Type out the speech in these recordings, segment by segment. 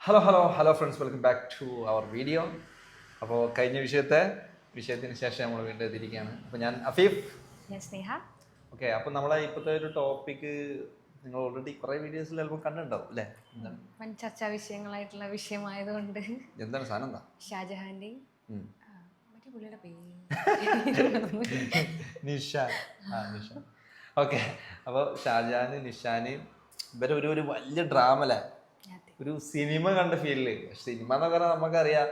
Hello friends, welcome back to our video. അപ്പോൾ കഴിഞ്ഞ വിഷയത്തിന് ശേഷം നമ്മൾ വീണ്ടും എത്തിയിരിക്കുകയാണ്. അപ്പോൾ ഞാൻ അഫീഫ്, ഞാൻ സ്നേഹ. ഓക്കെ. അപ്പോൾ നമ്മളെ ഇപ്പോഴത്തെ ഒരു ടോപ്പിക്ക് നിങ്ങൾ ഓൾറെഡി കുറേ വീഡിയോസിൽ ചിലപ്പോൾ കണ്ടിട്ടുണ്ടാവും അല്ലേ? എന്താണ് വൻ ചർച്ചാ വിഷയങ്ങളായിട്ടുള്ള വിഷയമായതുകൊണ്ട് എന്താണ് സാധനം എന്താ? ഷാജഹാന്റെയും മറ്റേ പുള്ളിയുടെ പേര് നിഷ. ഓക്കെ. അപ്പോൾ ഷാജഹാന് നിഷാന് ഇവരെ ഒരു വലിയ ഡ്രാമ അല്ലേ, ഒരു സിനിമ കണ്ട ഫീലില്. സിനിമ എന്ന് പറഞ്ഞാൽ നമുക്കറിയാം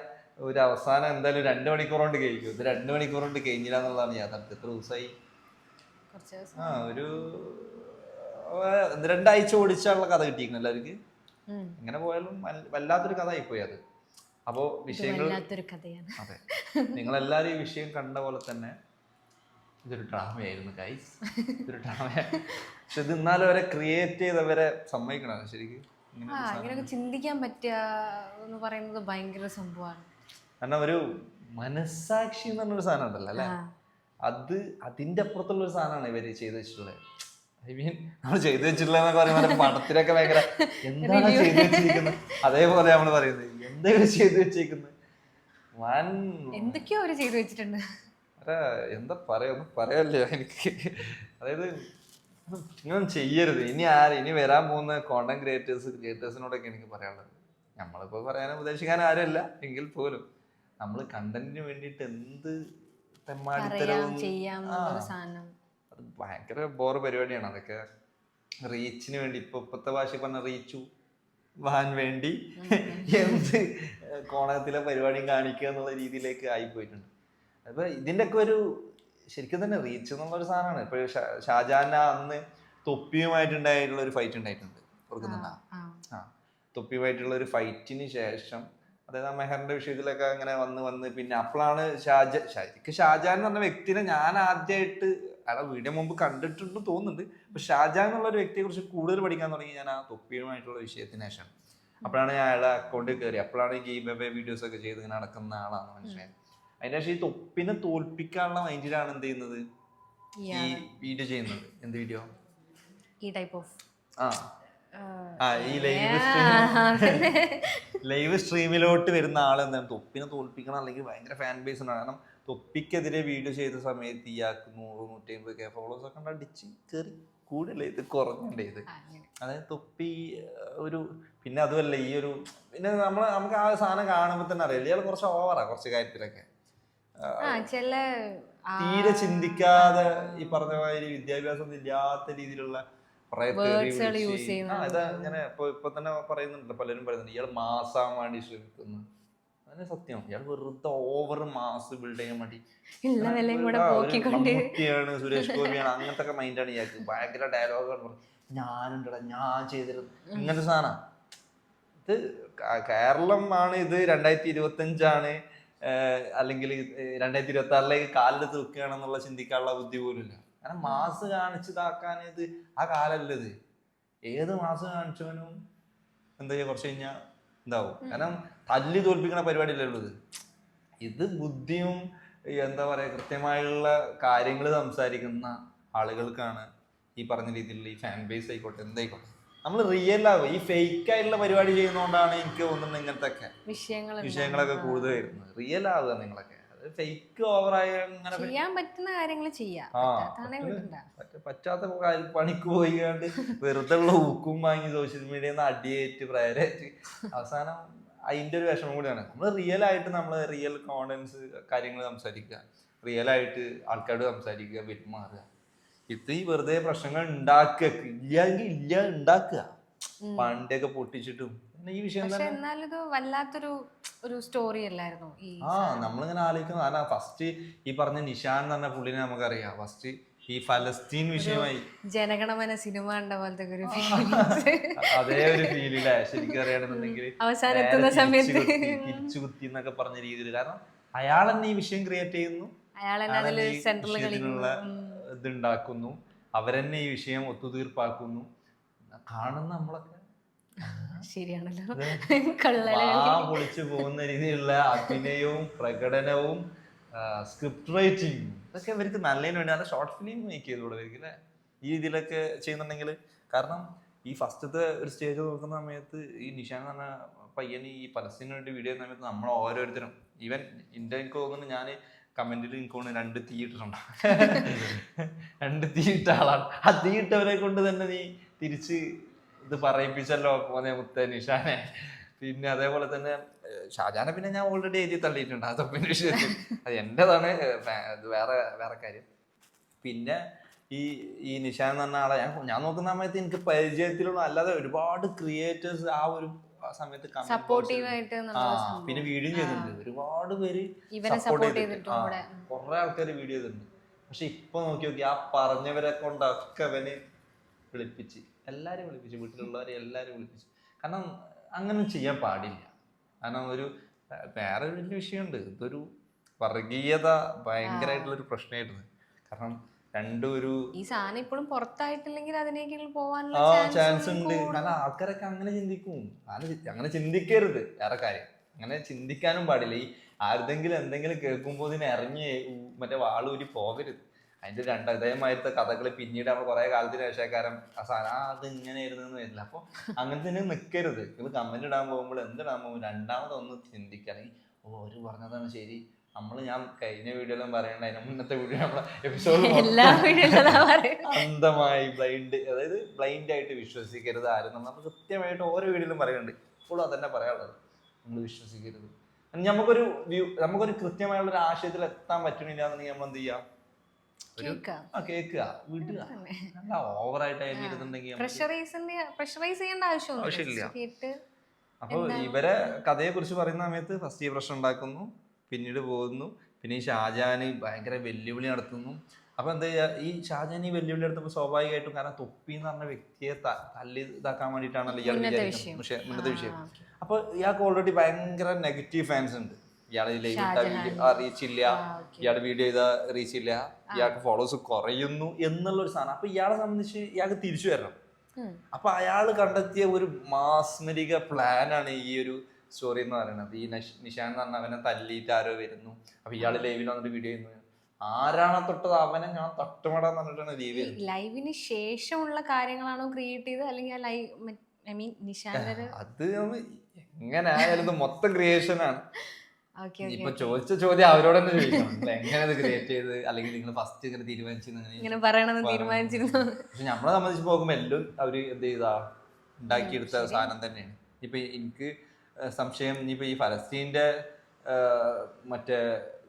ഒരു അവസാനം എന്തായാലും 2 മണിക്കൂർ കൊണ്ട് കഴിക്കും. ഇത് 2 മണിക്കൂർ കൊണ്ട് കഴിഞ്ഞില്ല എന്നുള്ളതാണ് യാഥാർത്ഥ്യം. എത്ര ദിവസമായി? ഒരു 2 ആഴ്ച ഓടിച്ചുള്ള കഥ കിട്ടിയിരിക്കുന്നു എല്ലാവർക്കും. എങ്ങനെ പോയാലും വല്ലാത്തൊരു കഥ ആയിപ്പോയി അത്. അപ്പോൾ വിഷയങ്ങൾ അതെ, നിങ്ങളെല്ലാവരും ഈ വിഷയം കണ്ട പോലെ തന്നെ ഇതൊരു ഡ്രാമയായിരുന്നു ഗൈസ്. ഇതൊരു ഡ്രാമ. പക്ഷെ ഇത് ഇന്നാലും അവരെ ക്രിയേറ്റ് ചെയ്തവരെ സമ്മതിക്കണം ശരിക്കും. ഇങ്ങനെയൊക്കെ ചിന്തിക്കാൻ പറ്റുക എന്ന് പറയുന്നത് ഭയങ്കര സംഭവമാണ്. കാരണം ഒരു മനസ്സാക്ഷി എന്ന് പറഞ്ഞൊരു സാധനം ഉണ്ടല്ലോ അല്ലെ, അതിന്റെ അപ്പുറത്തുള്ള ഒരു സാധനമാണ് ഇവര് ചെയ്തു വെച്ചിട്ടുള്ളത്. ഐ മീൻ നമ്മൾ ചെയ്തു വെച്ചിട്ടുള്ളതെന്നൊക്കെ പറയുമ്പോൾ പടത്തിലൊക്കെ ഭയങ്കര എന്താണ് ചെയ്തു വെച്ചിരിക്കുന്നത്, അതേപോലെ നമ്മൾ പറയുന്നത് എന്തെങ്കിലും ചെയ്തു വെച്ചേക്കുന്നത് എന്തൊക്കെയോ അവര് ചെയ്തു വെച്ചിട്ടുണ്ട്. എന്താ പറയല്ലേ എനിക്ക്. അതായത് ഇങ്ങനെ ചെയ്യരുത്. ഇനി വരാൻ പോകുന്ന കോണ്ടന്റ് ക്രിയേറ്റേഴ്സിനോടൊക്കെ എനിക്ക് പറയാനുള്ളത്, നമ്മളിപ്പോൾ പറയാനും ഉദ്ദേശിക്കാൻ ആരുമല്ല എങ്കിൽ പോലും നമ്മൾ കണ്ടന്റിന് വേണ്ടിയിട്ട് എന്ത് തെമ്മാടിത്തരവും അത് ഭയങ്കര ബോറ് പരിപാടിയാണ്. അതൊക്കെ റീച്ചിന് വേണ്ടി, ഇപ്പോഴത്തെ ഭാഷ പറഞ്ഞ റീച്ചു വാൻ വേണ്ടി എന്ത് കോണകത്തിലെ പരിപാടിയും കാണിക്കുക എന്നുള്ള രീതിയിലേക്ക് ആയിപ്പോയിട്ടുണ്ട്. അപ്പൊ ഇതിൻ്റെ ഒക്കെ ഒരു ശരിക്കും തന്നെ റീച്ച് എന്നുള്ളൊരു സാധനമാണ്. ഇപ്പോൾ ഷാജഹാൻ അന്ന് തൊപ്പിയുമായിട്ടുണ്ടായിട്ടുള്ള ഒരു ഫൈറ്റ് ഉണ്ടായിട്ടുണ്ട്, ഓർക്കുന്നുണ്ടാ? തൊപ്പിയുമായിട്ടുള്ള ഒരു ഫൈറ്റിന് ശേഷം, അതായത് ആ മെഹറിന്റെ വിഷയത്തിലൊക്കെ അങ്ങനെ വന്ന് പിന്നെ അപ്പോഴാണ് ശരിക്കും ഷാജഹാൻ എന്ന് പറഞ്ഞ വ്യക്തിനെ ഞാൻ ആദ്യമായിട്ട് അയാളെ വീഡിയോ മുമ്പ് കണ്ടിട്ടുണ്ടെന്ന് തോന്നുന്നുണ്ട്. പക്ഷെ ഷാജഹാൻ എന്നുള്ള ഒരു വ്യക്തിയെ കുറിച്ച് കൂടുതൽ പഠിക്കാൻ തുടങ്ങി ഞാൻ ആ തൊപ്പിയുമായിട്ടുള്ള വിഷയത്തിന് ശേഷം. അപ്പോഴാണ് ഞാൻ അയാളെ അക്കൗണ്ടിൽ കയറി. അപ്പോഴാണ് ഈ ഗെയിം വീഡിയോസ് ഒക്കെ ചെയ്ത് ഇങ്ങനെ നടക്കുന്ന ആളാണ് മനസ്സിലായത്. അതിന്റെ ശേഷം ഈ തൊപ്പിനെ തോൽപ്പിക്കാനുള്ള മൈൻഡിലാണ് എന്ത് ചെയ്യുന്നത്, ഈ വീഡിയോ ചെയ്യുന്നത്. എന്ത് വീഡിയോ? ഈ ടൈപ്പ് ഓഫ് ഈ ലൈവ് സ്ട്രീമിലോട്ട് വരുന്ന ആള് എന്താണ് തൊപ്പിനെ തോൽപ്പിക്കണം, അല്ലെങ്കിൽ ഭയങ്കര ഫാൻ ബേസ് ആണ്. കാരണം തൊപ്പിക്കെതിരെ വീഡിയോ ചെയ്ത സമയത്ത് ഇയാൾക്ക് 100-150K ഫോളോവേഴ്സ് ഒക്കെ അടിച്ച് കയറി കൂടുതലേ ഇത് കുറഞ്ഞല്ലേ ഇത്. അതായത് തൊപ്പി ഒരു പിന്നെ അതുമല്ല ഈ ഒരു പിന്നെ നമുക്ക് ആ സാധനം കാണുമ്പോൾ തന്നെ അറിയില്ല ഇയാൾ കുറച്ച് ഓവറാ കുറച്ച് കാര്യത്തിലൊക്കെ. തീരെ ചിന്തിക്കാതെ ഈ പറഞ്ഞ മാതിരി വിദ്യാഭ്യാസം ഇല്ലാത്ത രീതിയിലുള്ള ഇങ്ങനെ ഇപ്പൊ തന്നെ പറയുന്നുണ്ട്, പലരും പറയുന്നുണ്ട് ഇയാൾ മാസാൻ വേണ്ടി ശ്രമിക്കുന്നു. അതിന് സത്യമാണ്, ഇയാൾ വെറുതെ ഓവർ മാസ് ബിൽഡ് ചെയ്യാൻ വേണ്ടി മമ്മൂട്ടിയാണ്, സുരേഷ് ഗോപിയാണ്, അങ്ങനത്തെ ഒക്കെ മൈൻഡാണ് ഇയാൾക്ക്. ഭയങ്കര ഡയലോഗാണ് പറഞ്ഞു, ഞാനുണ്ടടാ ഞാൻ ചെയ്തിരുന്നു, ഇങ്ങനത്തെ സാധനം. ഇത് കേരളം ആണ്, ഇത് 2025 അല്ലെങ്കിൽ 2026 കാലെടുത്ത് വെക്കുകയാണെന്നുള്ള ചിന്തിക്കാനുള്ള ബുദ്ധി പോലും ഇല്ല. കാരണം മാസ് കാണിച്ചതാക്കാൻ ഇത് ആ കാലല്ലത്. ഏത് മാസ് കാണിച്ചവനും എന്താ ചെയ്യുക, കുറച്ച് കഴിഞ്ഞാൽ എന്താവും. കാരണം തല്ലി തോൽപ്പിക്കുന്ന പരിപാടിയല്ലേ ഉള്ളത്. ഇത് ബുദ്ധിയും എന്താ പറയാ കൃത്യമായുള്ള കാര്യങ്ങൾ സംസാരിക്കുന്ന ആളുകൾക്കാണ് ഈ പറഞ്ഞ രീതിയിലുള്ള ഈ ഫാൻ ബേസ് ആയിക്കോട്ടെ എന്തായിക്കോട്ടെ നമ്മൾ റിയൽ ആവും. ഈ ഫേക്ക് ആയിട്ടുള്ള പരിപാടി ചെയ്യുന്നതുകൊണ്ടാണ് എനിക്ക് തോന്നുന്നത് ഇങ്ങനത്തെ ഒക്കെ വിഷയങ്ങളൊക്കെ കൂടുതൽ വരുന്നത്. റിയൽ ആവുക നിങ്ങളൊക്കെ, ഫേക്ക് ഓവറായി അങ്ങനെ പറ്റാത്ത പണിക്ക് പോയിക്കാണ്ട് വെറുതെ ഉള്ള ഊക്കും വാങ്ങി സോഷ്യൽ മീഡിയയിൽ നിന്ന് അടിയേറ്റ് പ്രയരേറ്റ് അവസാനം അതിന്റെ ഒരു വിഷമം കൂടിയാണ്. നമ്മൾ റിയൽ ആയിട്ട് റിയൽ കോണ്ടന്റ്സ് കാര്യങ്ങൾ സംസാരിക്കുക, റിയൽ ആയിട്ട് ആൾക്കാരോട് സംസാരിക്കുക, പെരുമാറുക. ഇത് ഈ വെറുതെ പ്രശ്നങ്ങൾ ഉണ്ടാക്കുക, ഇല്ലെങ്കിൽ ഇല്ല ഉണ്ടാക്കുക, പണ്ടൊക്കെ പൊട്ടിച്ചിട്ടും ഈ വിഷയം നമ്മളിങ്ങനെ ആലോചിക്കുന്നത്. കാരണം ഫസ്റ്റ് ഈ പറഞ്ഞ നിഷാൻ എന്ന് പറഞ്ഞ പുള്ളിനെ നമുക്കറിയാം. ഫസ്റ്റ് ഈ ഫലസ്തീൻ വിഷയമായി ജനഗണമന സിനിമ കണ്ട പോലത്തെ അതേ ഒരു ഫീലില്ലേ ശരിക്കും അറിയണമെന്നുണ്ടെങ്കിൽ തിരിച്ചു കുത്തി എന്നൊക്കെ പറഞ്ഞ രീതിയിൽ. കാരണം അയാൾ തന്നെ ഈ വിഷയം ക്രിയേറ്റ് ചെയ്യുന്നു, ഇതുണ്ടാക്കുന്നു, അവരെന്നെ ഈ വിഷയം ഒത്തുതീർപ്പാക്കുന്നു. കാണുന്ന നമ്മളൊക്കെ ശരിയാണല്ലോ പൊളിച്ചു പോകുന്ന രീതിയിലുള്ള അഭിനയവും പ്രകടനവും സ്ക്രിപ്റ്റ് റൈറ്റിംഗ് ഇതൊക്കെ ഇവർക്ക് നല്ലതിന് വേണ്ടി നല്ല ഷോർട്ട് ഫിലിം മേക്ക് ചെയ്തോളൂ ഇവർക്ക് അല്ലേ ഈ രീതിയിലൊക്കെ ചെയ്യുന്നുണ്ടെങ്കിൽ. കാരണം ഈ ഫസ്റ്റത്തെ ഒരു സ്റ്റേജ് നോക്കുന്ന സമയത്ത് ഈ നിഷാൻ എന്ന് പറഞ്ഞ പയ്യന് ഈ പലസ്തീനു വേണ്ടി വീഡിയോ സമയത്ത് നമ്മൾ ഓരോരുത്തരും ഈവൻ എനിക്ക് തോന്നുന്നു ഞാൻ കമന്റിൽ എനിക്ക് തോന്നുന്നു 2 തീ ഇട്ടിട്ടുണ്ടോ 2 തീ ഇട്ട ആളാണ്. ആ തീ ഇട്ടവരെ കൊണ്ട് തന്നെ നീ തിരിച്ച് ഇത് പറയിപ്പിച്ചല്ലോ പോന്നെ മുത്ത നിഷാനെ. പിന്നെ അതേപോലെ തന്നെ ഷാജാനെ പിന്നെ ഞാൻ ഓൾറെഡി എഴുതി തള്ളിയിട്ടുണ്ട് ആ തൊപ്പിന്റെ വിഷയത്തിൽ. അത് എന്റേതാണ്, വേറെ കാര്യം. പിന്നെ ഈ നിഷാൻ എന്ന് പറഞ്ഞ ആളെ ഞാൻ നോക്കുന്ന സമയത്ത് എനിക്ക് പരിചയത്തിലുള്ള അല്ലാതെ ഒരുപാട് ക്രിയേറ്റേഴ്സ് ആ ഒരു സമയത്ത് പിന്നെ വീഡിയോ ചെയ്തിട്ടുണ്ട്. ഒരുപാട് പേര് സപ്പോർട്ട് ചെയ്തിട്ടുണ്ട്, കുറെ ആൾക്കാർ വീഡിയോ ചെയ്തിട്ടുണ്ട്. പക്ഷെ ഇപ്പൊ നോക്കി ആ പറഞ്ഞവരെ കൊണ്ടൊക്കെ അവന് വിളിപ്പിച്ച് എല്ലാരും വിളിപ്പിച്ചു, വീട്ടിലുള്ളവരെ എല്ലാരും വിളിപ്പിച്ചു. കാരണം അങ്ങനെ ചെയ്യാൻ പാടില്ല. കാരണം വേറെ വലിയ വിഷയമുണ്ട്. ഇതൊരു വർഗീയത ഭയങ്കരമായിട്ടുള്ളൊരു പ്രശ്നമായിരുന്നു. കാരണം ഈ സാധനം ഇപ്പോഴും പുറത്തായിട്ടില്ലെങ്കിൽ അതിനേക്കുള്ള പോവാനുള്ള ചാൻസ് ഉണ്ട്. കാരണം ആൾക്കാരൊക്കെ അങ്ങനെ ചിന്തിക്കും. അങ്ങനെ ചിന്തിക്കരുത്. വേറെ കാര്യം, അങ്ങനെ ചിന്തിക്കാനും പാടില്ല. ഈ ആരുടെങ്കിലും എന്തെങ്കിലും കേൾക്കുമ്പോൾ ഇതിന് ഇറങ്ങി മറ്റേ വാളൂരി പോകരുത്. അതിന്റെ അതേമാതിരത്തെ കഥകൾ പിന്നീട് നമ്മൾ കുറെ കാലത്തിന് ശേഷക്കാരം അത് ഇങ്ങനെയായിരുന്നു എന്ന് വരില്ല. അപ്പൊ അങ്ങനെ തന്നെ നിൽക്കരുത്. ഇത് കമന്റ് ഇടാൻ പോകുമ്പോൾ എന്തിടാൻ പോകുമ്പോൾ രണ്ടാമതൊന്ന് ചിന്തിക്കുകയാണെങ്കിൽ ഒരു പറഞ്ഞതാണ് ശരി. ഞാൻ കഴിഞ്ഞ വീഡിയോയിലും പറയണ്ട, അതിന് മുന്നത്തെ വീഡിയോ നമ്മളെ എപ്പിസോഡ് അന്ധമായി ബ്ലൈൻഡ് ആയിട്ട് വിശ്വസിക്കരുത് ആരും. നമ്മൾ കൃത്യമായിട്ട് ഓരോ വീഡിയോയിലും പറയുന്നുണ്ട്. ഇപ്പോഴും അതന്നെ പറയാനുള്ളത്, നമ്മൾ വിശ്വസിക്കരുത്. നമുക്കൊരു കൃത്യമായുള്ള ഒരു ആശയത്തിൽ എത്താൻ പറ്റണില്ല എന്നുണ്ടെങ്കിൽ നമ്മൾ എന്ത് ചെയ്യാം, കേൾക്കുക, വിടുക. ഓവറായിട്ട് ആവശ്യമില്ല. അപ്പൊ ഇവരെ കഥയെ കുറിച്ച് പറയുന്ന സമയത്ത് ഫസ്റ്റ് ഈ പ്രശ്നം ഉണ്ടാക്കുന്നു, പിന്നീട് പോകുന്നു. പിന്നെ ഈ ഷാജാന് ഭയങ്കര വെല്ലുവിളി നടത്തുന്നു. അപ്പൊ എന്താ ചെയ്യാ, ഈ ഷാജാൻ ഈ വെല്ലുവിളി നടത്തുമ്പോൾ സ്വാഭാവികമായിട്ടും, കാരണം തൊപ്പി എന്ന് പറഞ്ഞ വ്യക്തിയെ തല്ലി ഇതാക്കാൻ വേണ്ടിയിട്ടാണല്ലോ ഇയാൾ വിചാരിക്കുന്നത്, മുന്നത്തെ വിഷയം. അപ്പൊ ഇയാൾക്ക് ഓൾറെഡി ഭയങ്കര നെഗറ്റീവ് ഫാൻസ് ഉണ്ട്. ഇയാള് ലൈവ് ഇട്ട റീച്ച് ഇല്ല, ഇയാള് വീഡിയോ ചെയ്ത റീച്ച് ഇല്ല, ഇയാൾക്ക് ഫോളോവേഴ്സ് കുറയുന്നു എന്നുള്ള ഒരു സാധനം. അപ്പൊ ഇയാളെ സംബന്ധിച്ച് ഇയാൾക്ക് തിരിച്ചു വരണം. അപ്പൊ അയാള് കണ്ടെത്തിയ ഒരു മാസ്മരിക പ്ലാനാണ് ഈ ഒരു സ്റ്റോറി എന്ന് പറയുന്നത്. ഈ നിഷാൻ എന്ന് പറഞ്ഞ അവനെ തല്ലിയിട്ട് ആരോ വരുന്നു. അപ്പൊ ഇയാള് ലൈവിൽ വന്നിട്ട് വീഡിയോ ചെയ്യുന്നത്, ആരാണോ തൊട്ടത് അവനെ ഞാൻ തട്ടുമടാന്ന് പറഞ്ഞിട്ടാണ് ലൈവ്. ലൈവിന് ശേഷമുള്ള കാര്യങ്ങളാണോ ക്രിയേറ്റ് ചെയ്തത്, അല്ലെങ്കിൽ അത് എങ്ങനെ ആയാലും മൊത്തം ക്രിയേഷൻ ആണ്. ഇപ്പൊ ചോദിച്ച ചോദ്യം അവരോട് തന്നെ ചോദിക്കണം, നിങ്ങൾ എങ്ങനെ ഇത് ക്രിയേറ്റ് ചെയ്ത്, അല്ലെങ്കിൽ നിങ്ങൾ ഫസ്റ്റ് ഇങ്ങനെ തീരുമാനിച്ചിരുന്നു. പക്ഷെ നമ്മളെ സംബന്ധിച്ച് പോകുമ്പോ എല്ലാം അവര് എന്ത് ചെയ്താ ഉണ്ടാക്കിയെടുത്ത സാധനം തന്നെയാണ്. ഇപ്പൊ എനിക്ക് സംശയം, ഇനിയിപ്പോ ഈ ഫലസ്തീന്റെ മറ്റേ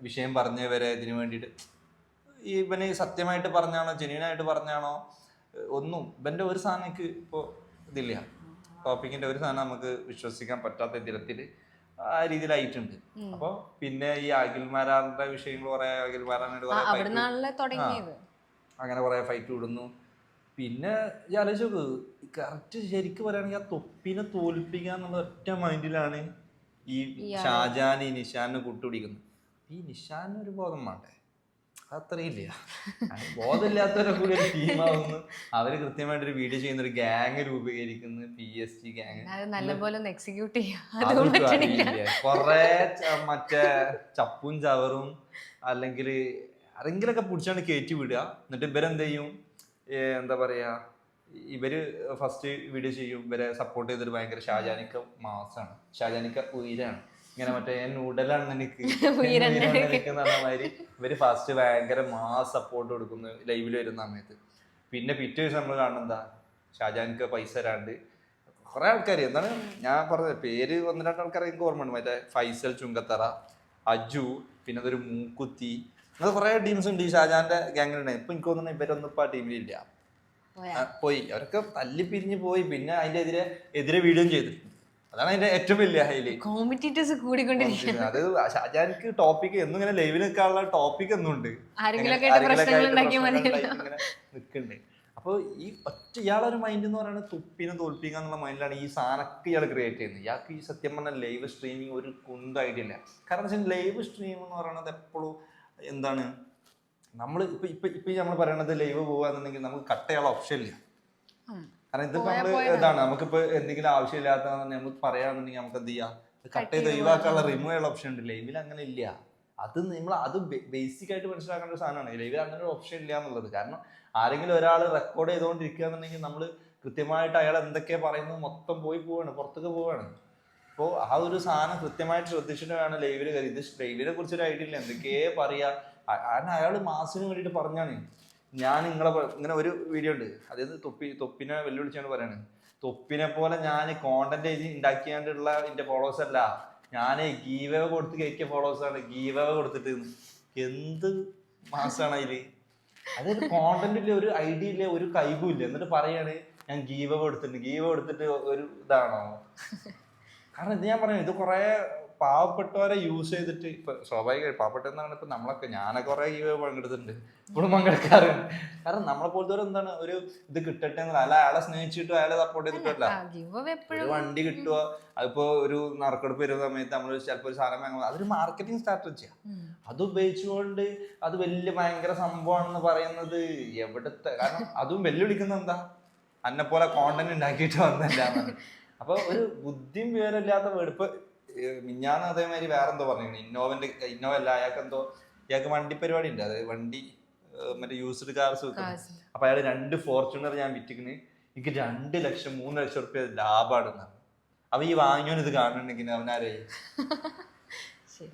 വിഷയം പറഞ്ഞവരെ ഇതിനു വേണ്ടിയിട്ട് ഇവന് സത്യമായിട്ട് പറഞ്ഞാണോ ജെന്യൂനായിട്ട് പറഞ്ഞാണോ ഒന്നും ഇവന്റെ ഒരു സാധനം എനിക്ക് ഇപ്പോ ഇതില്ല. ടോപ്പിക്കിന്റെ ഒരു സാധനം നമുക്ക് വിശ്വസിക്കാൻ പറ്റാത്ത തരത്തിൽ ആ രീതിയിലായിട്ടുണ്ട്. അപ്പൊ പിന്നെ ഈ അഖിൽമാരാറിന്റെ വിഷയങ്ങൾ കുറെ അങ്ങനെ കുറെ ഫൈറ്റ് വിടുന്നു. പിന്നെ ആലോചിച്ചു കറക്റ്റ് ശരിക്കും പറയുകയാണെങ്കിൽ ആ തൊപ്പിനെ തോൽപ്പിക്കുക എന്നുള്ള ഒറ്റ മൈൻഡിലാണ് ഈ ഷാജാൻ ഈ നിഷാനെ കൂട്ടുപിടിക്കുന്നത്. ഈ നിഷാന് ഒരു ബോധം വേണ്ടേ? അത്രയില്ല. ബോധമില്ലാത്തവരെ കൂടി ഒരു ടീമാവുന്നു. അവര് കൃത്യമായിട്ടൊരു വീഡിയോ ചെയ്യുന്ന ഒരു ഗ്യാങ് രൂപീകരിക്കുന്നു, PSG ഗ്യാങ്. കൊറേ മറ്റേ ചപ്പും ചവറും അല്ലെങ്കിൽ ആരെങ്കിലൊക്കെ പിടിച്ചാണ് കയറ്റി വിടുക. എന്നിട്ട് ഇവരെന്ത് ചെയ്യും, എന്താ പറയാ, ഇവര് ഫസ്റ്റ് വീഡിയോ ചെയ്യും. ഇവരെ സപ്പോർട്ട് ചെയ്തിട്ട് ഭയങ്കര ഷാജാനിക്ക മാസാണ്, ഷാജാനിക്ക ഉയരാണ്, ഇങ്ങനെ മറ്റേ നൂഡലാണ് എനിക്ക് പറഞ്ഞ മാതിരി ഇവര് ഫസ്റ്റ് ഭയങ്കര മാസ് സപ്പോർട്ട് കൊടുക്കുന്നു ലൈവിൽ വരുന്ന സമയത്ത്. പിന്നെ പിറ്റേ ദിവസം നമ്മൾ കാണുന്നത് എന്താ, ഷാജാനിക്ക പൈസ തരാണ്ട് കുറെ ആൾക്കാർ, എന്താണ് ഞാൻ പറഞ്ഞത് പേര് 1-2 ആൾക്കാരെ എനിക്ക് ഓർമ്മയുണ്ട്. മറ്റേ ഫൈസൽ ചുങ്കത്തറ, അജു, പിന്നെ അതൊരു മൂക്കുത്തി, അങ്ങനെ കുറെ ടീംസ് ഉണ്ട് ഈ ഷാജാന്റെ ഗ്യാങ്ങിലുണ്ട്. ഇപ്പൊ എനിക്ക് തോന്നുന്നു ഇവരൊന്നും ഇപ്പൊ ആ ടീമിലില്ല, പോയി. അവരൊക്കെ തല്ലി പിരിഞ്ഞ് പോയി. പിന്നെ അതിന്റെ എതിരെ വീഡിയോ ചെയ്തിട്ടുണ്ട്. അതാണ് അതിന്റെ ഏറ്റവും വലിയ ഹൈലൈറ്റ്. അത് ഷാജാനിക്ക് ടോപ്പിക് എന്നും ഇങ്ങനെ ലൈവിൽ നിൽക്കാനുള്ള ടോപ്പിക് എന്നും ഉണ്ട്, നിൽക്കുന്നുണ്ട്. അപ്പൊ ഈ ഒറ്റ ഇയാളൊരു മൈൻഡ് എന്ന് പറയുന്നത് തുപ്പിനെ തോൽപ്പിക്കുക എന്നുള്ള മൈൻഡിലാണ് ഈ സാധനമൊക്കെ ഇയാൾ ക്രിയേറ്റ് ചെയ്യുന്നത്. ഇയാൾക്ക് ഈ സത്യം പറഞ്ഞാൽ ലൈവ് സ്ട്രീമിങ് ഒരു കുണ്ടായിട്ടില്ല. കാരണം വെച്ചാൽ ലൈവ് സ്ട്രീം എന്ന് പറയുന്നത് എപ്പോഴും എന്താണ്, നമ്മൾ ഇപ്പൊ നമ്മൾ പറയണത് ലൈവ് പോവാന്നുണ്ടെങ്കിൽ നമുക്ക് കട്ട് ചെയ്യാനുള്ള ഓപ്ഷൻ ഇല്ല. കാരണം ഇതിപ്പോ നമ്മള് ഇതാണ്, നമുക്കിപ്പോ എന്തെങ്കിലും ആവശ്യമില്ലാത്ത നമുക്ക് പറയാന്നുണ്ടെങ്കിൽ നമുക്ക് എന്ത് ചെയ്യാം, കട്ട് ചെയ്ത് ഒഴിവാക്കാനുള്ള റിമൂവ് ചെയ്യാനുള്ള ഓപ്ഷൻ ഉണ്ട്. ലൈവിൽ അങ്ങനെ ഇല്ല. അത് ബേസിക് ആയിട്ട് മനസ്സിലാക്കേണ്ട ഒരു സാധനമാണ്. ലൈവിൽ അങ്ങനെ ഒരു ഓപ്ഷൻ ഇല്ല എന്നുള്ളത്. കാരണം ആരെങ്കിലും ഒരാൾ റെക്കോർഡ് ചെയ്തുകൊണ്ടിരിക്കുക എന്നുണ്ടെങ്കിൽ നമ്മൾ കൃത്യമായിട്ട് അയാൾ എന്തൊക്കെയാ പറയുന്നത് മൊത്തം പോവാണ്, പുറത്തേക്ക് പോവാണ്. ഇപ്പോൾ അപ്പോൾ ആ ഒരു സാധനം കൃത്യമായിട്ട് ശ്രദ്ധിച്ചിട്ട് വേണം ലൈവില് കയറി. ഇത് ലൈവിനെ കുറിച്ചൊരു ഐഡിയ ഇല്ല, എന്തൊക്കെയേ പറയാ. കാരണം അയാൾ മാസിന് വേണ്ടിയിട്ട് പറഞ്ഞാണ്. ഞാൻ ഇങ്ങനെ ഒരു വീഡിയോ ഉണ്ട്, അതായത് തൊപ്പിനെ വെല്ലുവിളിച്ചാണ് പറയണത്. തൊപ്പിനെ പോലെ ഞാൻ കോണ്ടന്റ് എഴുതി ഉണ്ടാക്കിയാണ്ടുള്ള എന്റെ ഫോളോവേഴ്സ് അല്ല, ഞാൻ ഗീവ് അവേ കൊടുത്ത് കയറ്റിയ ഫോളോവേഴ്സാണ്. ഗീവ് അവേ കൊടുത്തിട്ട് എന്ത് മാസാണ് അതില്. അതൊരു കോണ്ടന്റ് ഇല്ല, ഒരു ഐഡിയ ഇല്ല, ഒരു കഴിവും ഇല്ല. എന്നിട്ട് പറയാണ് ഞാൻ ഗീവ് അവേ കൊടുത്തിട്ടുണ്ട്. ഗീവ് കൊടുത്തിട്ട് ഒരു ഇതാണോ? കാരണം ഇത് ഞാൻ പറഞ്ഞു, ഇത് കുറെ പാവപ്പെട്ടവരെ യൂസ് ചെയ്തിട്ട് ഇപ്പൊ സ്വാഭാവികമായി പാവപ്പെട്ടെന്നാണ് ഇപ്പൊ നമ്മളൊക്കെ, ഞാനൊക്കെ കുറെ ഗീവ് പങ്കെടുത്തിട്ടുണ്ട്, ഇപ്പോഴും പങ്കെടുക്കാറുണ്ട്. കാരണം നമ്മളെ പോലത്തെ എന്താണ് ഒരു ഇത് കിട്ടട്ടെ എന്നല്ല, അല്ല അയാളെ സ്നേഹിച്ചിട്ടോ അയാളെ സപ്പോർട്ട് ചെയ്തിട്ടല്ല. ഒരു വണ്ടി കിട്ടുക, അതിപ്പോ ഒരു നറുക്കെടുപ്പ് വരുന്ന സമയത്ത് നമ്മൾ ചിലപ്പോൾ ഒരു സാധനം വാങ്ങുമ്പോൾ അതൊരു മാർക്കറ്റിംഗ് സ്ട്രാറ്റജിയാണ്. അത് ഉപയോഗിച്ചുകൊണ്ട് അത് വലിയ ഭയങ്കര സംഭവമാണെന്ന് പറയുന്നത് എവിടത്തെ, കാരണം അതും വെല്ലുവിളിക്കുന്നത് എന്താ, അന്നെ പോലെ കോണ്ടന്റ് ഉണ്ടാക്കിയിട്ട് വന്നല്ല. അപ്പൊ ഒരു ബുദ്ധിയും വിവരമില്ലാത്ത വെടുപ്പ്. മിഞ്ഞാന്ന് അതേമാതിരി വേറെന്തോ പറഞ്ഞു, ഇന്നോവ അല്ല, ഇയാൾക്ക് വണ്ടി പരിപാടി ഉണ്ട്, അതായത് വണ്ടി മറ്റേ യൂസ്ഡ് കാർസ് വെക്കും. അപ്പൊ അയാൾ 2 ഫോർച്യൂണർ ഞാൻ വിറ്റിക്കണ്, എനിക്ക് 2 ലക്ഷം 3 ലക്ഷം റുപ്യ ലാഭമാണെന്നാണ്. അപ്പൊ ഈ വാങ്ങിയോൻ ഇത് കാണുന്നുണ്ടെങ്കിൽ അവനാരേ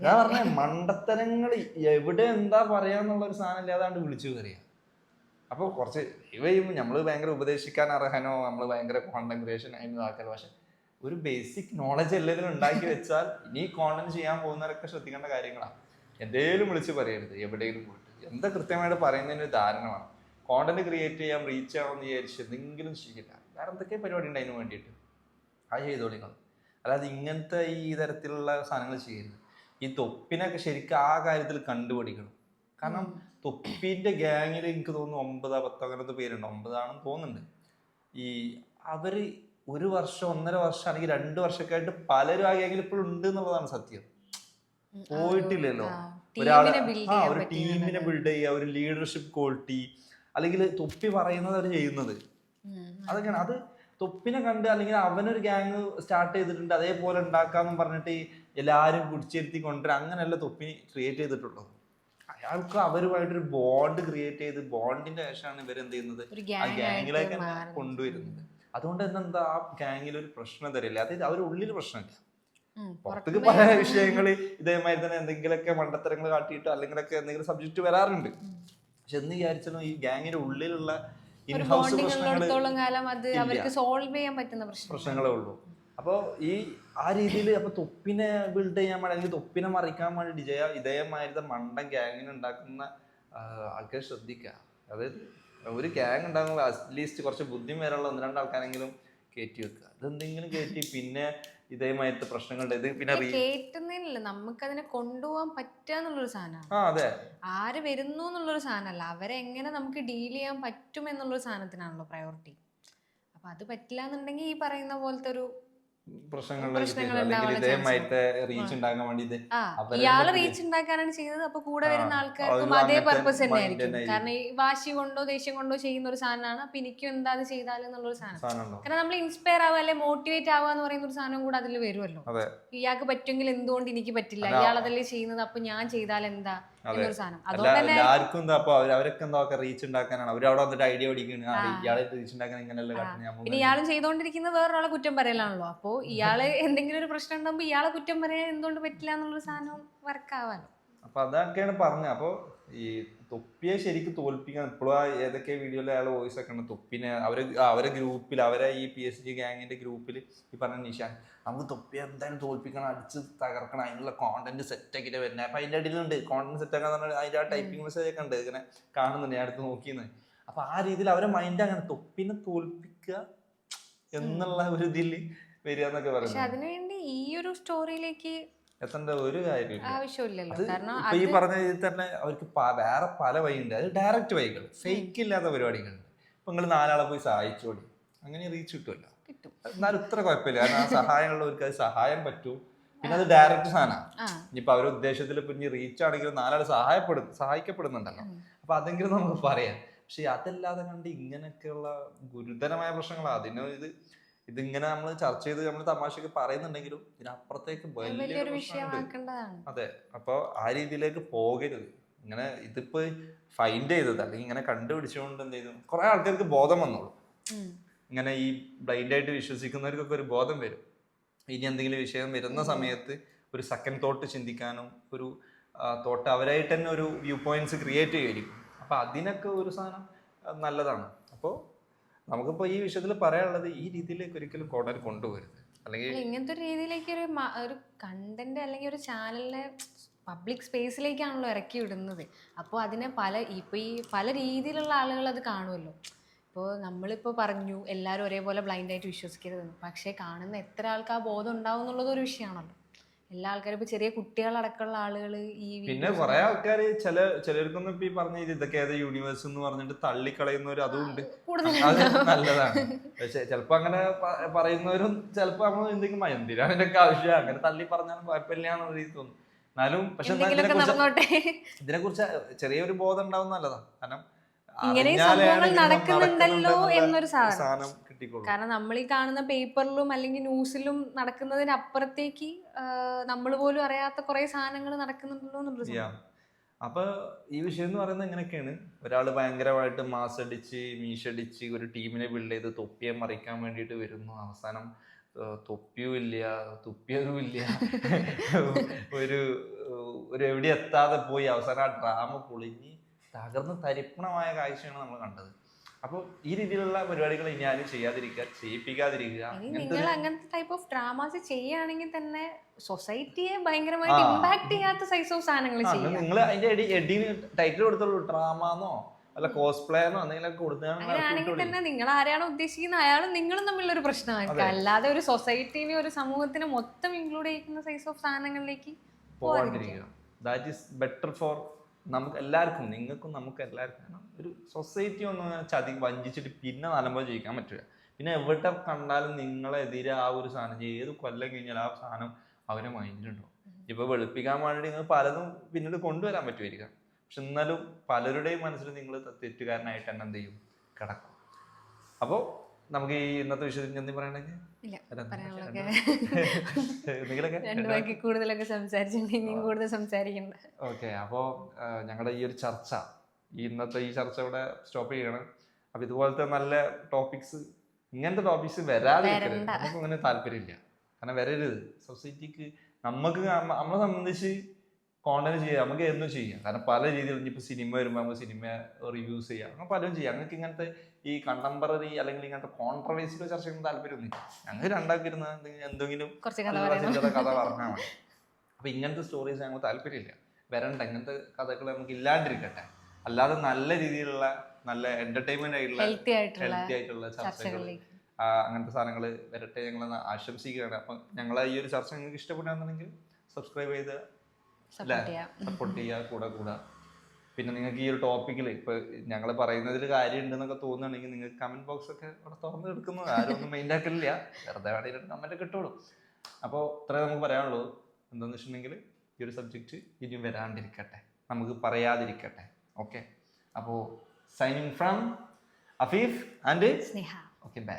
ഞാൻ പറഞ്ഞ മണ്ടത്തരങ്ങൾ എവിടെ എന്താ പറയാന്നുള്ള ഒരു സാധനം ഇല്ലാതാണ്ട് വിളിച്ചു കയറിയ. അപ്പൊ കുറച്ച് ഇവയും നമ്മള് ഭയങ്കര ഉപദേശിക്കാൻ അർഹനോ, നമ്മള് ഭയങ്കര കോണ്ടന്റ് ക്രിയേഷൻ അതിന് ആക്കലോ, പക്ഷെ ഒരു ബേസിക് നോളജ് എല്ലാവരും ഉണ്ടാക്കി വെച്ചാൽ ഇനി കോണ്ടന്റ് ചെയ്യാൻ പോകുന്നവരൊക്കെ ശ്രദ്ധിക്കേണ്ട കാര്യങ്ങളാണ്. എന്തേലും വിളിച്ച് പറയരുത്, എവിടെയെങ്കിലും പോയിട്ട് എന്താ കൃത്യമായിട്ട് പറയുന്നതിന് ഒരു ധാരണ വേണം. കോണ്ടന്റ് ക്രിയേറ്റ് ചെയ്യാൻ റീച്ച് ആവുമെന്ന് വിചാരിച്ച് എന്തെങ്കിലും ചെയ്യില്ല. വേറെ എന്തൊക്കെ പരിപാടി ഉണ്ട് അതിന് വേണ്ടിയിട്ട്, അത് ചെയ്തോളിങ്ങൾ. അല്ലാതെ ഇങ്ങനത്തെ ഈ തരത്തിലുള്ള സാധനങ്ങൾ ചെയ്യരുത്. ഈ തൊപ്പിനൊക്കെ ശരിക്കും ആ കാര്യത്തിൽ കണ്ടുപിടിക്കണം. കാരണം തൊപ്പിന്റെ ഗ്യാങ്ങിൽ എനിക്ക് തോന്നുന്നു 9 10 അങ്ങനത്തെ പേരുണ്ട്, 9 ആണെന്ന് തോന്നുന്നുണ്ട്. ഈ അവര് 1 വർഷം 1.5 വർഷം അല്ലെങ്കിൽ 2 വർഷമൊക്കെ ആയിട്ട് പലരും ആ ഗ്യാങ്ങിൽ ഇപ്പോഴും ഉണ്ട് എന്നുള്ളതാണ് സത്യം. പോയിട്ടില്ലല്ലോ ഒരാളെ. ഒരു ടീമിനെ ബിൽഡ് ചെയ്യുക, ഒരു ലീഡർഷിപ്പ് ക്വാളിറ്റി, അല്ലെങ്കിൽ തൊപ്പി പറയുന്നത് അവർ ചെയ്യുന്നത് അതൊക്കെയാണ്. അത് തൊപ്പിനെ കണ്ട് അല്ലെങ്കിൽ അവനൊരു ഗ്യാങ് സ്റ്റാർട്ട് ചെയ്തിട്ടുണ്ട് അതേപോലെ ഉണ്ടാക്കാന്ന് പറഞ്ഞിട്ട് എല്ലാരും കുടിച്ചിരുത്തി കൊണ്ടുവരാൻ അങ്ങനെയല്ല തൊപ്പി ക്രിയേറ്റ് ചെയ്തിട്ടുള്ളത്. അയാൾക്ക് അവരുമായിട്ടൊരു ബോണ്ട് ക്രിയേറ്റ് ചെയ്ത് ബോണ്ടിന്റെ ശേഷമാണ് ഇവരെന്ത് ചെയ്യുന്നത്, ആ ഗ്യാങ്ങിലേക്ക് കൊണ്ടുവരുന്നത്. അതുകൊണ്ട് തന്നെ എന്താ, ആ ഗ്യാങ്ങിൽ ഒരു പ്രശ്നം തരില്ല, അതായത് അവരുടെ ഉള്ളിൽ പ്രശ്നമില്ല. പുറത്തേക്ക് പല വിഷയങ്ങൾ ഇതേമാതിരി തന്നെ എന്തെങ്കിലുമൊക്കെ മണ്ടത്തരങ്ങൾ കാട്ടിയിട്ട് അല്ലെങ്കിലൊക്കെ എന്തെങ്കിലും സബ്ജക്ട് വരാറുണ്ട്. പക്ഷെ എന്ന് വിചാരിച്ചാലും ഈ ഗ്യാങ്ങിന്റെ ഉള്ളിലുള്ള ഇൻഹൗസ് പ്രശ്നങ്ങളേ ഉള്ളൂ. അപ്പോൾ ഈ ആ രീതിയിൽ അപ്പൊ തൊപ്പിനെ ബിൽഡ് ചെയ്യാൻ വേണ്ടി അല്ലെങ്കിൽ തൊപ്പിനെ മറിക്കാൻ വേണ്ടി ഇതേമാതിരത്തെ മണ്ടൻ ഗ്യാങ്ങിനെ ഉണ്ടാക്കുന്ന ആൾക്കാർ ശ്രദ്ധിക്കുക. അതായത് ഒരു ഗ്യാങ് ഉണ്ടാകുമ്പോൾ അറ്റ്ലീസ്റ്റ് കുറച്ച് ബുദ്ധിയും വരെയുള്ള 1-2 ആൾക്കാരെങ്കിലും കയറ്റി വെക്കുക. ഇതെന്തെങ്കിലും കയറ്റി പിന്നെ ഇതേമാതിരത്തെ പ്രശ്നങ്ങളുണ്ട്. ഇത് പിന്നെ കേട്ടുന്നില്ല, നമുക്ക് അതിനെ കൊണ്ടുപോകാൻ പറ്റാന്നുള്ളൊരു സാധനമാണ്. അതെ, ആര് വരുന്നു എന്നുള്ളൊരു സാധനമല്ല, അവരെ എങ്ങനെ നമുക്ക് ഡീൽ ചെയ്യാൻ പറ്റും എന്നുള്ളൊരു സാധനത്തിനാണല്ലോ പ്രയോറിറ്റി. അപ്പൊ അത് പറ്റില്ല എന്നുണ്ടെങ്കിൽ ഈ പറയുന്ന പോലത്തെ ഒരു ഇയാള് റീച്ച് ഉണ്ടാക്കാനാണ് ചെയ്തത്. അപ്പൊ കൂടെ വരുന്ന ആൾക്കാർക്കും അതേ പർപ്പസ് തന്നെ ആയിരിക്കും. കാരണം ഈ വാശി കൊണ്ടോ ദേഷ്യം കൊണ്ടോ ചെയ്യുന്ന ഒരു സാധനമാണ്. അപ്പൊ എനിക്കും എന്താ അത് ചെയ്താലെന്നുള്ളൊരു സാധനം. കാരണം നമ്മൾ ഇൻസ്പയർ ആവുക അല്ലെ മോട്ടിവേറ്റ് ആവുക എന്ന് പറയുന്ന ഒരു സാധനം കൂടെ അതിൽ വരുമല്ലോ. ഇയാൾക്ക് പറ്റുമെങ്കിൽ എന്തുകൊണ്ട് എനിക്ക് പറ്റില്ല, ഇയാൾ അതല്ലേ ചെയ്യുന്നത്, അപ്പൊ ഞാൻ ചെയ്താൽ എന്താ എന്നൊരു സാധനം. എല്ലാവർക്കും എന്താ അപ്പൊ അവരൊക്കെ എന്താ റീച്ച് ഉണ്ടാക്കാനാണ് അവർ അവിടെ വന്നിട്ട് ഐഡിയ പഠിക്കുന്നത്. ഇയാളെ റീച്ച് ഉണ്ടാക്കാൻ ഇങ്ങനെയല്ല. പിന്നെ ഇയാളും ചെയ്തോണ്ടിരിക്കുന്നത് വേറൊരാളെ കുറ്റം പറയലാണല്ലോ. അപ്പൊ ഇയാള് എന്തെങ്കിലും ഒരു പ്രശ്നം ഉണ്ടാകുമ്പോ ഇയാളെ കുറ്റം പറയാൻ എന്തുകൊണ്ട് പറ്റില്ല എന്നുള്ളൊരു സാധനം വർക്കാവാലോ. അപ്പൊ അതൊക്കെയാണ് പറഞ്ഞത്. അപ്പൊ ഈ തൊപ്പിയെ ശരിക്കും തോൽപ്പിക്കാൻ ഇപ്പോഴും ഏതൊക്കെ വീഡിയോയിൽ അയാൾ വോയിസ് ഒക്കെ ഉണ്ട്. തൊപ്പിനെ അവരെ ഗ്രൂപ്പിൽ, അവരെ ഈ PSG ഗ്യാങ്ങിന്റെ ഗ്രൂപ്പിൽ ഈ പറഞ്ഞ നിഷാൻ, നമുക്ക് തൊപ്പിയെ എന്തായാലും തോൽപ്പിക്കണം, അടിച്ച് തകർക്കണം, അതിനുള്ള കോണ്ടന്റ് സെറ്റ് ആക്കിയിട്ട് വരുന്നത്. അപ്പൊ അതിന്റെ അടിയിലുണ്ട് കോണ്ടന്റ് സെറ്റ് ആക്കാൻ പറഞ്ഞാൽ അതിന്റെ ആ ടൈപ്പിംഗ് മെസ്സേജ് ഒക്കെ ഉണ്ട്, ഇങ്ങനെ കാണുന്നുണ്ട്, ഞാൻ അടുത്ത് നോക്കിയെന്ന്. അപ്പൊ ആ രീതിയിൽ അവരെ മൈൻഡ് അങ്ങനെ തൊപ്പിനെ തോൽപ്പിക്കുക എന്നുള്ള ഒരു ഇതിൽ വരിക എന്നൊക്കെ പറയുന്നത്. അതിനുവേണ്ടി ഈ ഒരു സ്റ്റോറിയിലേക്ക് എത്തേണ്ട ഒരു കാര്യമില്ലല്ലോ. ഇപ്പൊ ഈ പറഞ്ഞ രീതിയിൽ തന്നെ അവർക്ക് വേറെ പല വഴിയുണ്ട്. അത് ഡയറക്റ്റ് വഴികൾ, ഫേക്ക് ഇല്ലാത്ത പരിപാടികളുണ്ട്. ഇപ്പൊ നിങ്ങൾ 4 ആളെ പോയി സഹായിച്ചോളി, അങ്ങനെ റീച്ച് കിട്ടുമല്ലോ. എന്നാലും ഇത്ര കുഴപ്പമില്ല, കാരണം ആ സഹായമുള്ളവർക്ക് അത് സഹായം പറ്റും. പിന്നെ അത് ഡയറക്റ്റ് സാധനമാണ്. ഇനിയിപ്പൊ അവരുടെ ഉദ്ദേശത്തിൽ ഇപ്പൊ ഇനി റീച്ച് ആണെങ്കിലും 4 ആൾ സഹായിക്കപ്പെടുന്നുണ്ടല്ലോ. അപ്പൊ അതെങ്കിലും നമുക്ക് പറയാം. പക്ഷെ അതല്ലാതെ കണ്ട് ഇങ്ങനെയൊക്കെയുള്ള ഗുരുതരമായ പ്രശ്നങ്ങളാണ്. ഇതിങ്ങനെ നമ്മൾ ചർച്ച ചെയ്ത് നമ്മൾ തമാശക്ക് പറയുന്നുണ്ടെങ്കിലും ഇതിനപ്പുറത്തേക്ക് വലിയൊരു വിഷയമാണ്. അതെ, അപ്പൊ ആ രീതിയിലേക്ക് പോകരുത്. ഇങ്ങനെ ഇതിപ്പോ ഫൈൻഡ് ചെയ്തത് അല്ലെങ്കിൽ ഇങ്ങനെ കണ്ടുപിടിച്ചുകൊണ്ട് എന്ത് ചെയ്തു, കുറെ ആൾക്കാർക്ക് ബോധം വന്നോളൂ. ഇങ്ങനെ ഈ ബ്ലൈൻഡ് ആയിട്ട് വിശ്വസിക്കുന്നവർക്കൊക്കെ ഒരു ബോധം വരും. ഇനി എന്തെങ്കിലും വിഷയം വരുന്ന സമയത്ത് ഒരു സെക്കൻഡ് തോട്ട് ചിന്തിക്കാനും ഒരു തോട്ട് അവരായിട്ട് തന്നെ ഒരു വ്യൂ പോയിന്റ്സ് ക്രിയേറ്റ് ചെയ്യുമായിരിക്കും. അപ്പം അതിനൊക്കെ ഒരു സാധനം നല്ലതാണ്. അപ്പോൾ നമുക്കിപ്പോൾ ഈ വിഷയത്തിൽ പറയാനുള്ളത് ഈ രീതിയിലേക്ക് ഒരിക്കലും കോണ്ടന്റ് കൊണ്ടുപോകരുത്. അല്ലെങ്കിൽ ഇങ്ങനത്തെ ഒരു രീതിയിലേക്ക് ഒരു കണ്ടന്റ് അല്ലെങ്കിൽ ഒരു ചാനലിനെ പബ്ലിക് സ്പേസിലേക്കാണല്ലോ ഇറക്കി വിടുന്നത്. അപ്പോൾ അതിനെ ഇപ്പോൾ ഈ പല രീതിയിലുള്ള ആളുകൾ അത് കാണുമല്ലോ. ഇപ്പോൾ നമ്മളിപ്പോൾ പറഞ്ഞു എല്ലാവരും ഒരേപോലെ ബ്ലൈൻഡായിട്ട് വിശ്വസിക്കരുതെന്ന്, പക്ഷേ കാണുന്ന എത്ര ആൾക്ക് ആ ബോധം ഉണ്ടാവും എന്നുള്ളത് ഒരു വിഷയമാണല്ലോ. എല്ലാ ആൾക്കാരും ഇപ്പോൾ ചെറിയ കുട്ടികളടക്കമുള്ള ആളുകൾ ഈ പിന്നെ കുറെ ആൾക്കാർ ചിലർക്കൊന്നും ഇപ്പൊ ഈ പറഞ്ഞ ഇതൊക്കെ ഏത് യൂണിവേഴ്സ് എന്ന് പറഞ്ഞിട്ട് തള്ളിക്കളയുന്നവരും അതുകൊണ്ട് അത് നല്ലതാണ്. പക്ഷെ ചിലപ്പോ അങ്ങനെ പറയുന്നവരും ചിലപ്പോ നമ്മൾ എന്തെങ്കിലും എന്തിനാണ് ഇതിനൊക്കെ ആവശ്യം, അങ്ങനെ തള്ളി പറഞ്ഞാലും കുഴപ്പമില്ല എന്നുള്ള രീതി തോന്നും. എന്നാലും പക്ഷെ ഇതിനെക്കുറിച്ച് ചെറിയൊരു ബോധം ഉണ്ടാവും നല്ലതാണ്. കാരണം ഇങ്ങനെ സംഭവങ്ങൾ നടക്കുന്നുണ്ടല്ലോ എന്നൊരു സാധനം കിട്ടിക്കോളും. കാരണം നമ്മൾ ഈ കാണുന്ന പേപ്പറിലും അല്ലെങ്കിൽ ന്യൂസിലും നടക്കുന്നതിനപ്പുറത്തേക്ക് നമ്മൾ പോലും അറിയാത്ത കുറെ സാധനങ്ങൾ നടക്കുന്നുണ്ടല്ലോ എന്നുള്ളൊരു സംഭവം. അപ്പൊ ഈ വിഷയം എന്ന് പറയുന്നത് എങ്ങനെയൊക്കെയാണ്, ഒരാൾ ഭയങ്കരമായിട്ട് മാസ് അടിച്ച് മീശടിച്ച് ഒരു ടീമിനെ ബിൽഡ് ചെയ്ത് തൊപ്പിയെ മറിക്കാൻ വേണ്ടിയിട്ട് വരുന്നു. അവസാനം തൊപ്പിയും ഇല്ല, തുപ്പിയതും ഇല്ല, ഒരു എവിടെ എത്താതെ പോയി അവസാനം ആ ഡ്രാമ പൊളിഞ്ഞ് തകർന്ന് തരിപ്പണമായ കാഴ്ചയാണ് നമ്മൾ കണ്ടത്. അപ്പോൾ ഈ രീതിയിലുള്ള പരിപാടികൾ ഇനി ആരും ചെയ്യാതിരിക്കുക, ചെയ്യിപ്പിക്കാതിരിക്കുക. നിങ്ങൾ അങ്ങനത്തെ ടൈപ്പ് ഓഫ് ഡ്രാമാസ് ചെയ്യുകയാണെങ്കിൽ തന്നെ സൊസൈറ്റിയെ ഭയങ്കരമായിട്ട് ഇമ്പാക്ട് ചെയ്യാത്ത സൈസ് ഓഫ് സാധനങ്ങൾ ചെയ്യും. നിങ്ങൾ അതിന്റെ എഡിന് ടൈറ്റിൽ കൊടുത്തോളൂ, ഡ്രാമാന്നോ അല്ല കോസ്പ്ലേന്നോ എന്തെങ്കിലുമൊക്കെ കൊടുക്കുകയാണെങ്കിൽ തന്നെ നിങ്ങൾ ആരെയാണോ ഉദ്ദേശിക്കുന്നത് അയാളും നിങ്ങളും തമ്മിലൊരു പ്രശ്നമായിരിക്കും. അല്ലാതെ ഒരു സൊസൈറ്റിനെ ഒരു സമൂഹത്തിനെ മൊത്തം ഇൻക്ലൂഡ് ചെയ്യുന്ന സൈസ് ഓഫ് സാധനങ്ങളിലേക്ക് പോകാതിരിക്കുക. ദാറ്റ് ഈസ് ബെറ്റർ ഫോർ നമുക്ക് എല്ലാവർക്കും, നിങ്ങൾക്കും നമുക്ക് എല്ലാവർക്കും. കാരണം ഒരു സൊസൈറ്റി ഒന്ന് വഞ്ചിച്ചിട്ട് പിന്നെ നല്ലപോലെ ജീവിക്കാൻ പറ്റില്ല. പിന്നെ എവിടെ കണ്ടാലും നിങ്ങളെതിരെ ആ ഒരു സാധനം ഏത് കൊല്ലം കഴിഞ്ഞാൽ ആ സാധനം അവരെ മൈൻഡിലുണ്ടാവും. ഇപ്പൊ വെളുപ്പിക്കാൻ വേണ്ടി നിങ്ങൾ പലതും പിന്നീട് കൊണ്ടുവരാൻ പറ്റുമായിരിക്കാം, പക്ഷെ എന്നാലും പലരുടെയും മനസ്സിൽ നിങ്ങൾ തെറ്റുകാരനായിട്ട് തന്നെ എന്ത് ചെയ്യും, കിടക്കും. അപ്പോൾ നമുക്ക് ഈ ഇന്നത്തെ വിഷയത്തിൽ എന്തെങ്കിലും പറയണെങ്കിൽ ഓക്കെ. അപ്പോൾ ഞങ്ങളുടെ ഈ ഒരു ചർച്ച, ഇന്നത്തെ ഈ ചർച്ച ഇവിടെ സ്റ്റോപ്പ് ചെയ്യണം. അപ്പൊ ഇതുപോലത്തെ നല്ല ടോപ്പിക്സ്, ഇങ്ങനത്തെ ടോപ്പിക്സ് വരാതിരിക്കരുത്. നമുക്ക് അങ്ങനെ താല്പര്യമില്ല, കാരണം വരരുത്. സൊസൈറ്റിക്ക് നമ്മളെ സംബന്ധിച്ച് കോണ്ടന്റ് ചെയ്യാം, നമുക്ക് എന്നും ചെയ്യാം. കാരണം പല രീതിയിൽ ഇപ്പൊ സിനിമ വരുമ്പോൾ നമുക്ക് സിനിമ റിവ്യൂസ് ചെയ്യാം, അങ്ങനെ പലരും ചെയ്യാം. ഞങ്ങൾക്ക് ഇങ്ങനത്തെ ഈ കണ്ടംപററി അല്ലെങ്കിൽ ഇങ്ങനത്തെ കോൺട്രവേഴ്സിയുടെ ചർച്ചയൊന്നും താല്പര്യമൊന്നുമില്ല. ഞങ്ങൾ രണ്ടാക്കിയിരുന്ന എന്തെങ്കിലും കഥ പറഞ്ഞാൽ മതി. അപ്പൊ ഇങ്ങനത്തെ സ്റ്റോറീസ് ഞങ്ങൾക്ക് താല്പര്യമില്ല, വരണ്ട. ഇങ്ങനത്തെ കഥകൾ നമുക്ക് ഇല്ലാണ്ടിരിക്കട്ടെ. അല്ലാതെ നല്ല രീതിയിലുള്ള നല്ല എന്റർടൈൻമെന്റ് ആയിട്ടുള്ള ഹെൽത്തി ആയിട്ടുള്ള ചർച്ചകൾ, അങ്ങനത്തെ സാധനങ്ങൾ വരട്ടെ ഞങ്ങൾ ആശംസിക്കുകയാണ്. അപ്പൊ ഞങ്ങളെ ഈ ഒരു ചർച്ച നിങ്ങൾക്ക് ഇഷ്ടപ്പെടാന്നുണ്ടെങ്കിൽ സബ്സ്ക്രൈബ് ചെയ്ത് സപ്പോർട്ട് ചെയ്യുക, കൂടെ. പിന്നെ നിങ്ങൾക്ക് ഈ ഒരു ടോപ്പിക്കിൽ ഇപ്പൊ ഞങ്ങൾ പറയുന്നതിൽ കാര്യം ഉണ്ടെന്നൊക്കെ തോന്നുകയാണെങ്കിൽ നിങ്ങൾക്ക് കമന്റ് ബോക്സ് ഒക്കെ അവിടെ തുറന്നു എടുക്കുന്നു. ആരും ഒന്നും മൈൻഡ് ആക്കലില്ല, വെറുതെ വേണമെങ്കിൽ കമന്റ് കിട്ടുള്ളൂ. അപ്പോൾ ഇത്രേ നമുക്ക് പറയാനുള്ളൂ. എന്താണെന്ന് വെച്ചിട്ടുണ്ടെങ്കിൽ ഈ ഒരു സബ്ജക്റ്റ് ഇനിയും വരാണ്ടിരിക്കട്ടെ, നമുക്ക് പറയാതിരിക്കട്ടെ. ഓക്കെ. അപ്പോൾ signing from Afeef and Sneha. Okay, by.